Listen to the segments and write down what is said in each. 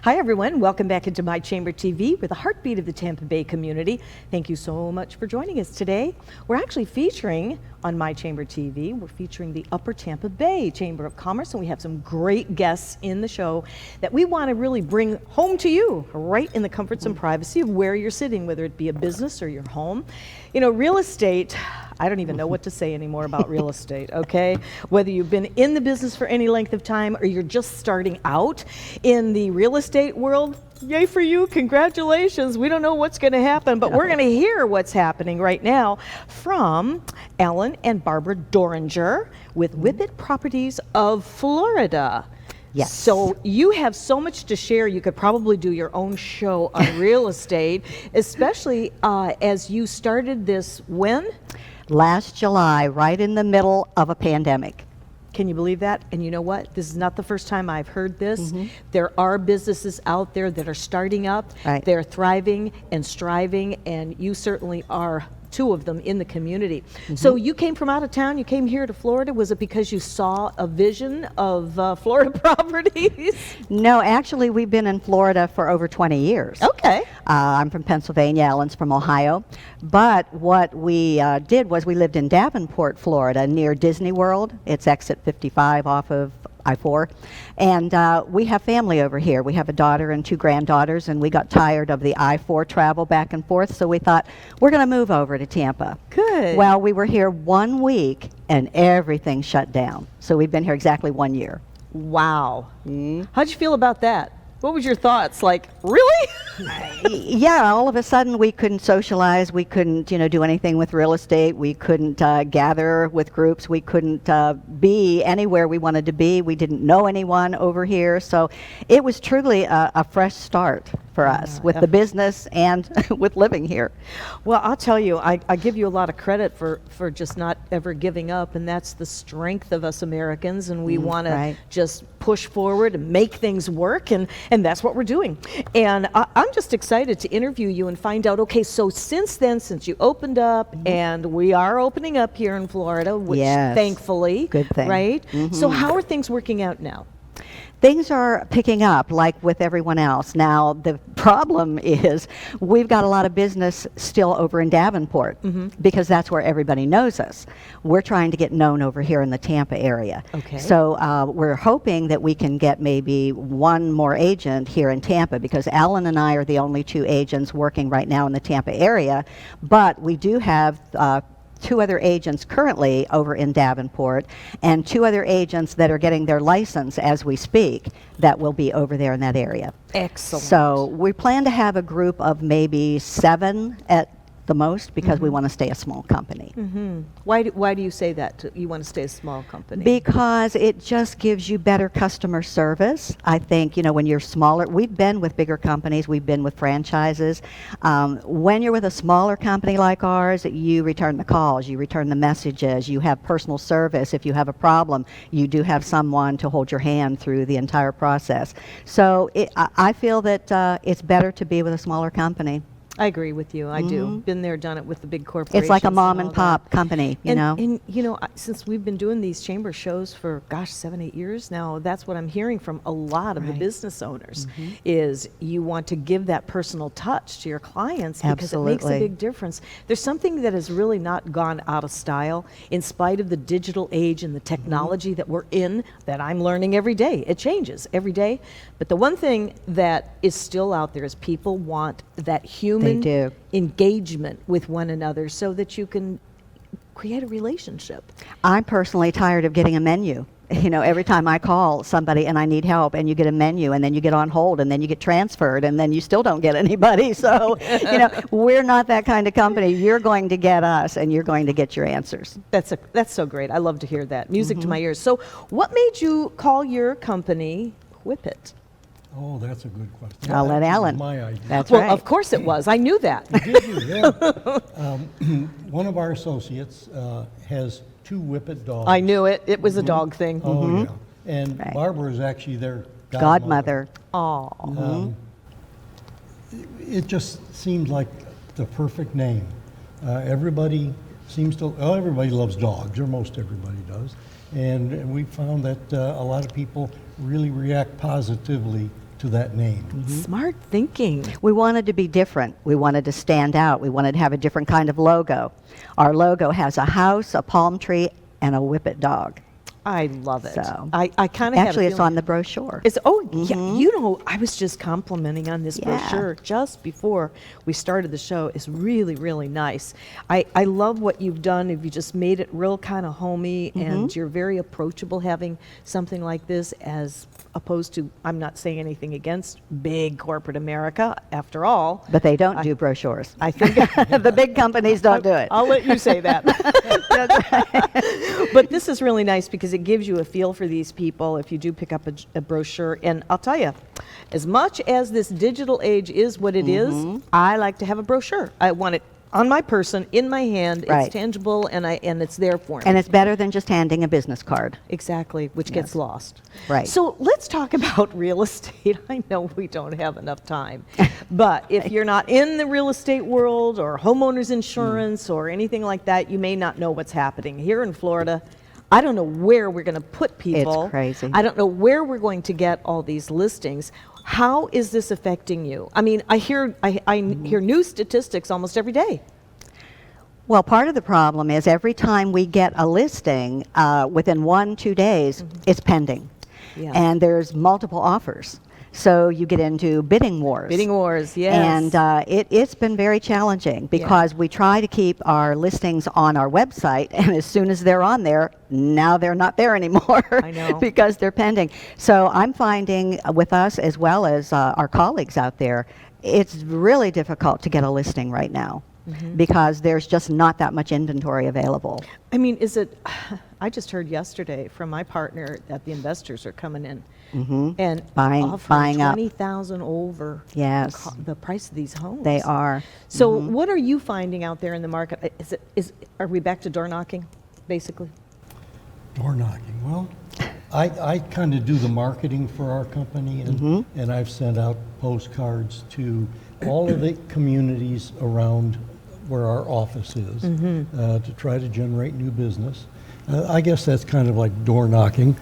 Hi everyone, welcome back into My Chamber TV. We're the heartbeat of the Tampa Bay community. Thank you so much for joining us today. We're actually featuring on My Chamber TV, we're featuring the Upper Tampa Bay Chamber of Commerce, and we have some great guests in the show that we want to really bring home to you, right in the comforts and privacy of where you're sitting, whether it be a business or your home. You know, real estate, I don't even know what to say anymore about real estate, okay? Whether you've been in the business for any length of time or you're just starting out in the real estate world, yay for you, congratulations. We don't know what's gonna happen, but we're gonna hear what's happening right now from Alan and Barbara Doringer with Whippet Properties of Florida. Yes. So you have so much to share. You could probably do your own show on real estate, especially as you started this when? Last July, right in the middle of a pandemic. Can you believe that? And you know what? This is not the first time I've heard this. There are businesses out there that are starting up. Right. They're thriving and striving, and you certainly are two of them in the community. So you came from out of town, you came here to Florida. Was it because you saw a vision of Florida properties? No, actually, we've been in Florida for over 20 years. Okay. I'm from Pennsylvania, Alan's from Ohio. But what we did was we lived in Davenport, Florida, near Disney World. It's exit 55 off of I-4. And we have family over here. We have a daughter and two granddaughters, and we got tired of the I-4 travel back and forth, so we thought, we're going to move over to Tampa. Good. Well, we were here 1 week, and everything shut down. So we've been here exactly 1 year. Wow. How'd you feel about that? What was your thoughts? Like, really? Yeah, all of a sudden we couldn't socialize. We couldn't, do anything with real estate. We couldn't gather with groups. We couldn't be anywhere we wanted to be. We didn't know anyone over here. So it was truly a fresh start for us with the business and with living here. Well, I'll tell you, I give you a lot of credit for just not ever giving up, and that's the strength of us Americans, and we want to just push forward and make things work, and that's what we're doing. And I'm just excited to interview you and find out, okay, so since then, since you opened up, and we are opening up here in Florida, which thankfully, good thing, right? So how are things working out now? Things are picking up like with everyone else. Now, the problem is we've got a lot of business still over in Davenport because that's where everybody knows us. We're trying to get known over here in the Tampa area. Okay. So we're hoping that we can get maybe one more agent here in Tampa because Alan and I are the only two agents working right now in the Tampa area, but we do have two other agents currently over in Davenport and two other agents that are getting their license as we speak that will be over there in that area. Excellent. So we plan to have a group of maybe 7 at the most because we want to stay a small company. Why do you say that? You want to stay a small company? Because it just gives you better customer service. I think, when you're smaller, we've been with bigger companies, we've been with franchises. When you're with a smaller company like ours, you return the calls, you return the messages, you have personal service. If you have a problem, you do have someone to hold your hand through the entire process. So I feel that it's better to be with a smaller company. I agree with you. I do. Been there, done it with the big corporations. It's like a mom and pop company, you know. And since we've been doing these chamber shows for 7, 8 years now, that's what I'm hearing from a lot of the business owners is you want to give that personal touch to your clients because it makes a big difference. There's something that has really not gone out of style in spite of the digital age and the technology that we're in that I'm learning every day. It changes every day. But the one thing that is still out there is people want that human engagement with one another so that you can create a relationship. I'm personally tired of getting a menu. Every time I call somebody and I need help and you get a menu and then you get on hold and then you get transferred and then you still don't get anybody. So, we're not that kind of company. You're going to get us and you're going to get your answers. That's so great. I love to hear that. Music to my ears. So what made you call your company Whippet? Oh, that's a good question. I'll let Alan. My idea. That's well, right. of course it was. I knew that. Did you? Yeah. One of our associates has 2 Whippet dogs. I knew it. It was a dog thing. Oh, yeah. And Barbara is actually their godmother. Oh. It just seems like the perfect name. Everybody loves dogs, or most everybody does. And we found that a lot of people really react positively to that name. Smart thinking. We wanted to be different. We wanted to stand out. We wanted to have a different kind of logo. Our logo has a house, a palm tree, and a Whippet dog. I love it. So, I kind of Actually, it's on the brochure. yeah, I was just complimenting on this Yeah. brochure just before we started the show. It's really, really nice. I love what you've done. You just made it real kind of homey, and you're very approachable having something like this, as opposed to, I'm not saying anything against big corporate America, after all. But they don't do brochures. I think The big companies don't do it. I'll let you say that. But this is really nice because it gives you a feel for these people if you do pick up a brochure. And I'll tell you, as much as this digital age is what it is, I like to have a brochure. I want it on my person, in my hand. Right. It's tangible, and it's there for me. And it's better than just handing a business card. Exactly, which gets lost. Right. So let's talk about real estate. I know we don't have enough time, but if you're not in the real estate world or homeowners insurance or anything like that, you may not know what's happening. Here in Florida, I don't know where we're going to put people. It's crazy. I don't know where we're going to get all these listings. How is this affecting you? I mean, I hear new statistics almost every day. Well, part of the problem is every time we get a listing, within 1-2 days, it's pending. Yeah. And there's multiple offers. So you get into bidding wars. Bidding wars, yes. And it's been very challenging because we try to keep our listings on our website, and as soon as they're on there, now they're not there anymore. I know. Because they're pending. So I'm finding with us, as well as our colleagues out there, it's really difficult to get a listing right now because there's just not that much inventory available. I mean, I just heard yesterday from my partner that the investors are coming in and Buying offering up. $20,000 over Yes. the price of these homes. They are. So what are you finding out there in the market? Are we back to door knocking, basically? Door knocking. Well, I kind of do the marketing for our company, and I've sent out postcards to all of the communities around where our office is to try to generate new business. I guess that's kind of like door knocking.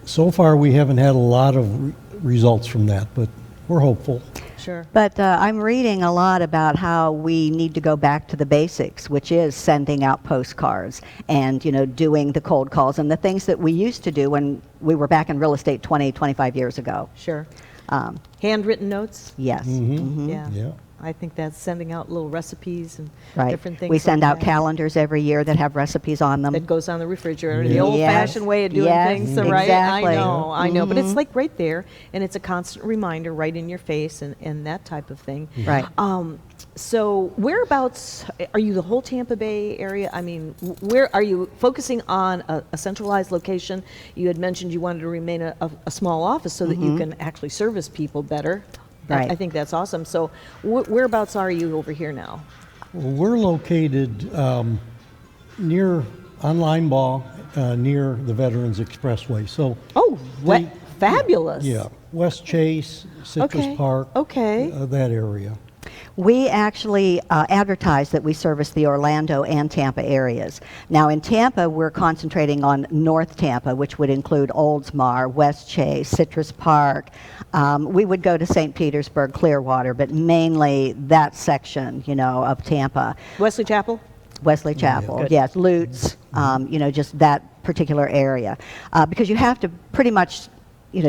So far, we haven't had a lot of results from that, but we're hopeful. Sure. But I'm reading a lot about how we need to go back to the basics, which is sending out postcards and, doing the cold calls and the things that we used to do when we were back in real estate 20, 25 years ago. Sure. Handwritten notes? Yes. Yeah. I think that's sending out little recipes and Right. different things. We send like out that. calendars every year that have recipes on them. That goes on the refrigerator, the Yes. old-fashioned way of doing Yes, things, so right? exactly. I know, but it's like right there, and it's a constant reminder right in your face and that type of thing. Right. So whereabouts, are you the whole Tampa Bay area? I mean, where are you focusing on a centralized location? You had mentioned you wanted to remain a small office so that you can actually service people better. Right. I think that's awesome. So whereabouts are you over here now? Well, we're located near Online Ball, near the Veterans Expressway. So Oh, They- fabulous. yeah, West Chase, Citrus Okay, Park, okay. that area. We actually advertise that we service the Orlando and Tampa areas. Now in Tampa, we're concentrating on North Tampa, which would include Oldsmar, West Chase, Citrus Park. We would go to St. Petersburg, Clearwater, but mainly that section, of Tampa. Wesley Chapel? Wesley Chapel, Good. yes, Lutz, just that particular area. Because you have to pretty much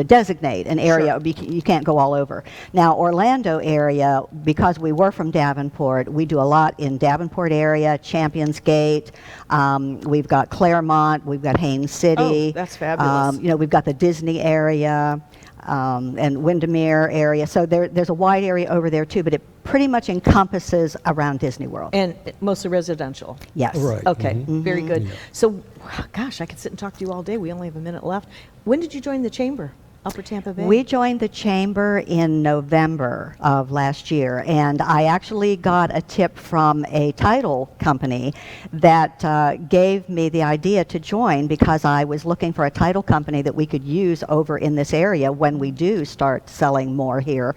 designate an area. Sure. You can't go all over. Now, Orlando area, because we were from Davenport, we do a lot in Davenport area, Champions Gate. We've got Claremont. We've got Haines City. Oh, that's fabulous. We've got the Disney area and Windermere area. So there's a wide area over there too, but it pretty much encompasses around Disney World. And mostly residential. Yes. Right. Okay, very good. Yeah. So, gosh, I could sit and talk to you all day. We only have a minute left. When did you join the chamber, Upper Tampa Bay? We joined the chamber in November of last year, and I actually got a tip from a title company that gave me the idea to join because I was looking for a title company that we could use over in this area when we do start selling more here.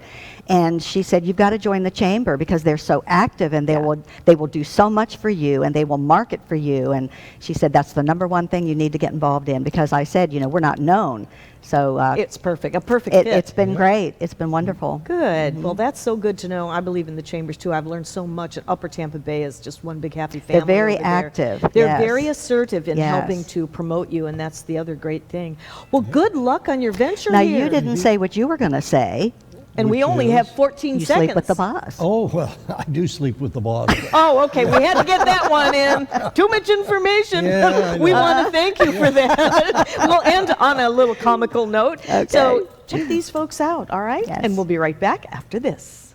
And she said, you've got to join the chamber because they're so active and they will do so much for you and they will market for you. And she said, that's the number one thing you need to get involved in because I said, we're not known. So It's perfect, a perfect fit. it's been great. It's been wonderful. Good. Well, that's so good to know. I believe in the chambers too. I've learned so much. At Upper Tampa Bay is just one big happy family. They're very over there. active, They're yes. very assertive in Yes. helping to promote you, and that's the other great thing. Well, good luck on your venture Now, here. you didn't say what you were going to say. And we Which only is? have 14 You seconds. sleep with the boss. Oh, well, I do sleep with the boss. Oh, okay. We had to get that one in. Too much information. Yeah, I We know. want to thank you for that. We'll end on a little comical note. Okay. So check these folks out, all right? Yes. And we'll be right back after this.